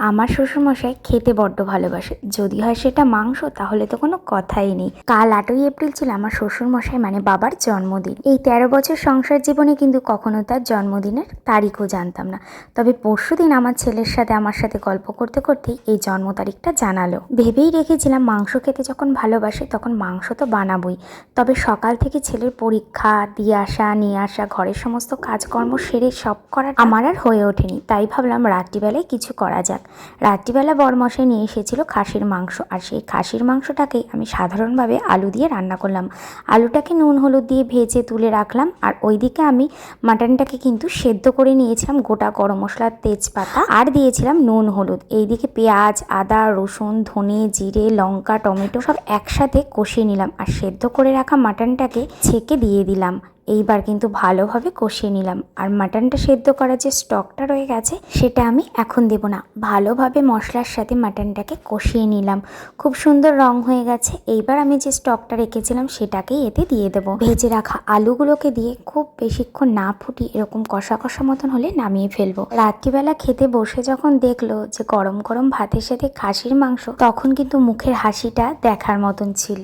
আমার শ্বশুরমশাই খেতে বড্ড ভালোবাসে। যদি হয় সেটা মাংস, তাহলে তো কোনো কথাই নেই। কাল 8ই এপ্রিল ছিল আমার শ্বশুরমশাই মানে বাবার জন্মদিন। এই 13 বছর সংসার জীবনে কিন্তু কখনো তার জন্মদিনের তারিখও জানতাম না। তবে পরশুদিন আমার ছেলের সাথে আমার সাথে গল্প করতে করতেই এই জন্ম তারিখটা জানালো। ভেবেই রেখেছিলাম মাংস খেতে যখন ভালোবাসে তখন মাংস তো বানাবোই। তবে সকাল থেকে ছেলের পরীক্ষা দিয়ে আসা, নিয়ে আসা, ঘরের সমস্ত কাজকর্ম সেরে সব করা আমার আর হয়ে ওঠেনি। তাই ভাবলাম রাত্রিবেলায় কিছু করা যাক। রাত্রিবেলা বরমশাই নিয়ে এসেছিল খাসির মাংস, আর সেই খাসির মাংসটাকেই আমি সাধারণভাবে আলু দিয়ে রান্না করলাম। আলুটাকে নুন হলুদ দিয়ে ভেজে তুলে রাখলাম, আর ওইদিকে আমি মাটনটাকে কিন্তু সেদ্ধ করে নিয়েছিলাম। গোটা গরম মশলা, তেজপাতা আর দিয়েছিলাম নুন হলুদ। এইদিকে পেঁয়াজ, আদা, রসুন, ধনে, জিরে, লঙ্কা, টমেটো সব একসাথে কষিয়ে নিলাম, আর সেদ্ধ করে রাখা মাটনটাকে ছেঁকে দিয়ে দিলাম। এইবার কিন্তু ভালোভাবে কষিয়ে নিলাম। আর মাটনটা সেদ্ধ করার যে স্টকটা রয়ে গেছে সেটা আমি এখন দেব না। ভালোভাবে মশলার সাথে মাটনটাকে কষিয়ে নিলাম। খুব সুন্দর রং হয়ে গেছে। এইবার আমি যে স্টকটা রেখেছিলাম সেটাকেই এতে দিয়ে দেবো। ভেজে রাখা আলুগুলোকে দিয়ে খুব বেশিক্ষণ না ফুটিয়ে এরকম কষা কষা মতন হলে নামিয়ে ফেলবো। রাত্রিবেলা খেতে বসে যখন দেখলো যে গরম গরম ভাতের সাথে খাসির মাংস, তখন কিন্তু মুখের হাসিটা দেখার মতন ছিল।